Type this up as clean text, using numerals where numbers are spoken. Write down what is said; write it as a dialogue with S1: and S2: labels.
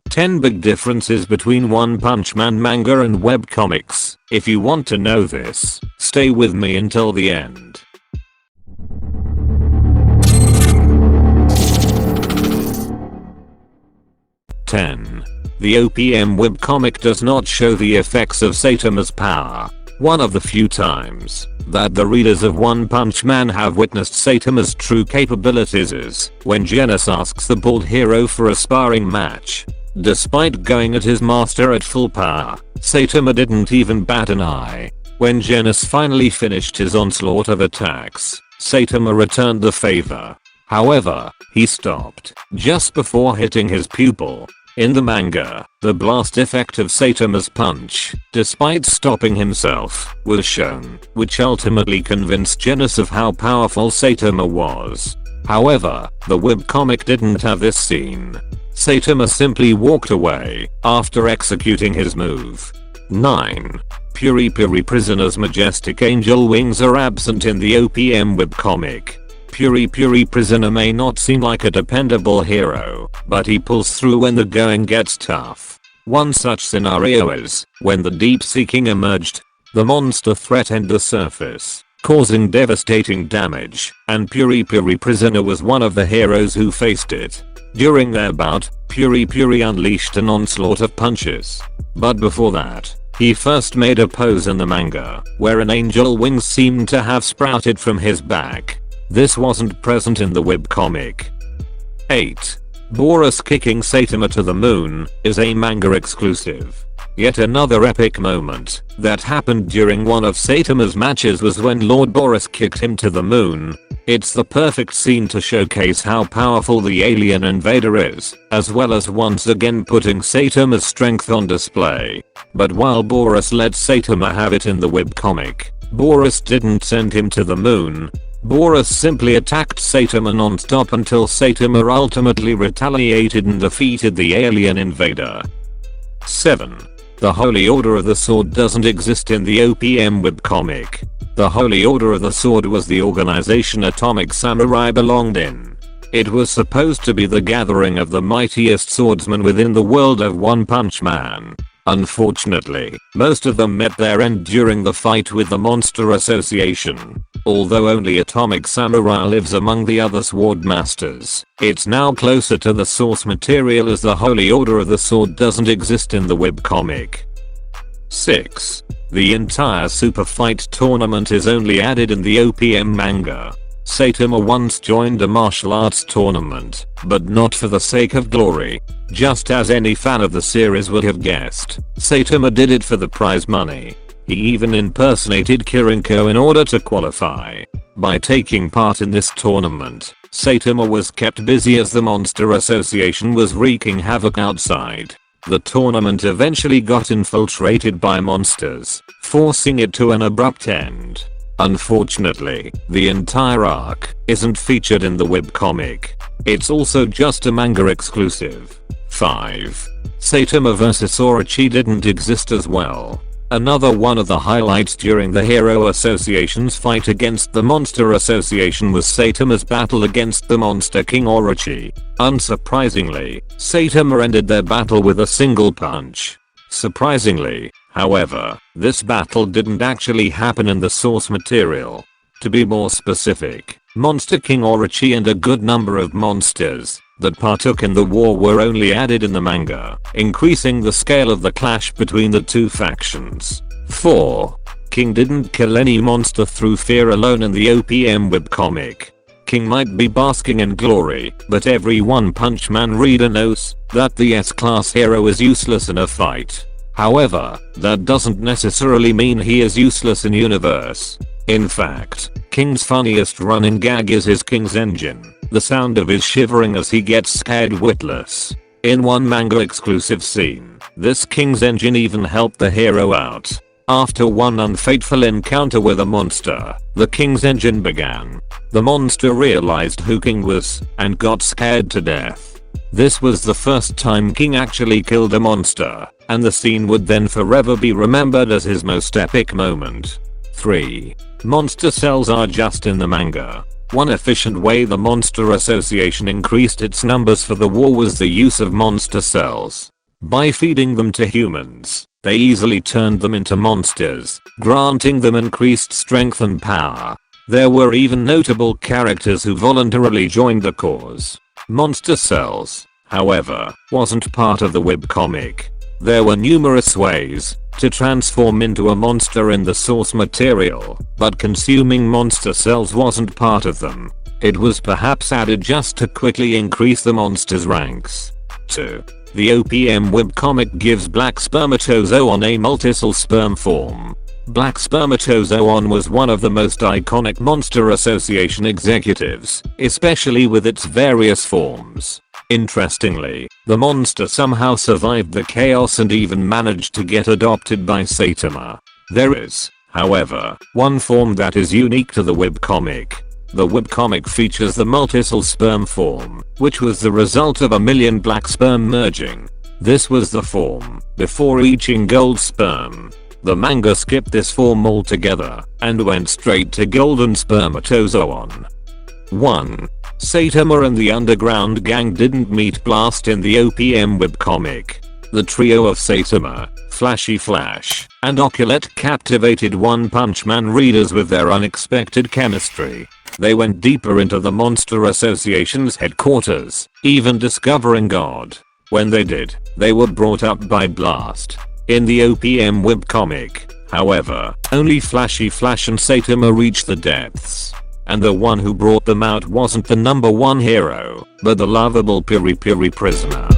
S1: 10 big differences between One Punch Man manga and webcomics. If you want to know this, stay with me until the end. The OPM webcomic does not show the effects of Saitama's power. One of the few times that the readers of One Punch Man have witnessed Saitama's true capabilities is when Genos asks the bald hero for a sparring match. Despite going at his master at full power, Saitama didn't even bat an eye. When Genos finally finished his onslaught of attacks, Saitama returned the favor. However, he stopped just before hitting his pupil. In the manga, the blast effect of Saitama's punch, despite stopping himself, was shown, which ultimately convinced Genos of how powerful Saitama was. However, the webcomic didn't have this scene. Saitama simply walked away after executing his move. 9. Puri-Puri Prisoner's majestic angel wings are absent in the OPM webcomic. Puri-Puri Prisoner may not seem like a dependable hero, but he pulls through when the going gets tough. One such scenario is when the Deep Sea King emerged. The monster threatened the surface, causing devastating damage, and Puri-Puri Prisoner was one of the heroes who faced it. During their bout, Puri-Puri unleashed an onslaught of punches. But before that, he first made a pose in the manga, where an angel wings seemed to have sprouted from his back. This wasn't present in the webcomic. 8. Boris kicking Saitama to the moon is a manga exclusive. Yet another epic moment that happened during one of Saitama's matches was when Lord Boris kicked him to the moon. It's the perfect scene to showcase how powerful the alien invader is, as well as once again putting Saitama's strength on display. But while Boris let Saitama have it in the webcomic, Boris didn't send him to the moon. Boris simply attacked Saitama non-stop until Saitama ultimately retaliated and defeated the alien invader. 7. The Holy Order of the Sword doesn't exist in the OPM webcomic. The Holy Order of the Sword was the organization Atomic Samurai belonged in. It was supposed to be the gathering of the mightiest swordsmen within the world of One Punch Man. Unfortunately, most of them met their end during the fight with the Monster Association. Although only Atomic Samurai lives among the other sword masters, it's now closer to the source material as the Holy Order of the Sword doesn't exist in the webcomic. 6. The entire Super Fight tournament is only added in the OPM manga. Saitama once joined a martial arts tournament, but not for the sake of glory. Just as any fan of the series would have guessed, Saitama did it for the prize money. He even impersonated Kirinko in order to qualify. By taking part in this tournament, Saitama was kept busy as the Monster Association was wreaking havoc outside. The tournament eventually got infiltrated by monsters, forcing it to an abrupt end. Unfortunately, the entire arc isn't featured in the webcomic. It's also just a manga exclusive. 5. Saitama vs Origi didn't exist as well. Another one of the highlights during the Hero Association's fight against the Monster Association was Saitama's battle against the Monster King Origi. Unsurprisingly, Saitama ended their battle with a single punch. Surprisingly, however, this battle didn't actually happen in the source material. To be more specific, Monster King Origi and a good number of monsters that partook in the war were only added in the manga, increasing the scale of the clash between the two factions. 4. King didn't kill any monster through fear alone in the OPM webcomic. King might be basking in glory, but every One Punch Man reader knows that the S-class hero is useless in a fight. However, that doesn't necessarily mean he is useless in universe. In fact, King's funniest running gag is his King's engine, the sound of his shivering as he gets scared witless. In one manga exclusive scene, this King's engine even helped the hero out. After one unfateful encounter with a monster, the King's engine began. The monster realized who King was and got scared to death. This was the first time King actually killed a monster, and the scene would then forever be remembered as his most epic moment. 3. Monster cells are just in the manga. One efficient way the Monster Association increased its numbers for the war was the use of monster cells. By feeding them to humans, they easily turned them into monsters, granting them increased strength and power. There were even notable characters who voluntarily joined the cause. Monster cells, however, wasn't part of the webcomic. There were numerous ways to transform into a monster in the source material, but consuming monster cells wasn't part of them. It was perhaps added just to quickly increase the monster's ranks. 2. The OPM webcomic gives Black Spermatozo on a multicell sperm form. Black Spermatozo was one of the most iconic Monster Association executives, especially with its various forms. Interestingly, the monster somehow survived the chaos and even managed to get adopted by Saitama. There is, however, one form that is unique to the webcomic. The webcomic features the multicell sperm form, which was the result of a million black sperm merging. This was the form before reaching gold sperm. The manga skipped this form altogether and went straight to golden spermatozo. 1. Saitama and the underground gang didn't meet Blast in the OPM webcomic. The trio of Saitama, Flashy Flash, and Oculette captivated One Punch Man readers with their unexpected chemistry. They went deeper into the Monster Association's headquarters, even discovering God. When they did, they were brought up by Blast. In the OPM webcomic, however, only Flashy Flash and Saitama reached the depths. And the one who brought them out wasn't the #1 hero, but the lovable Puri-Puri Prisoner.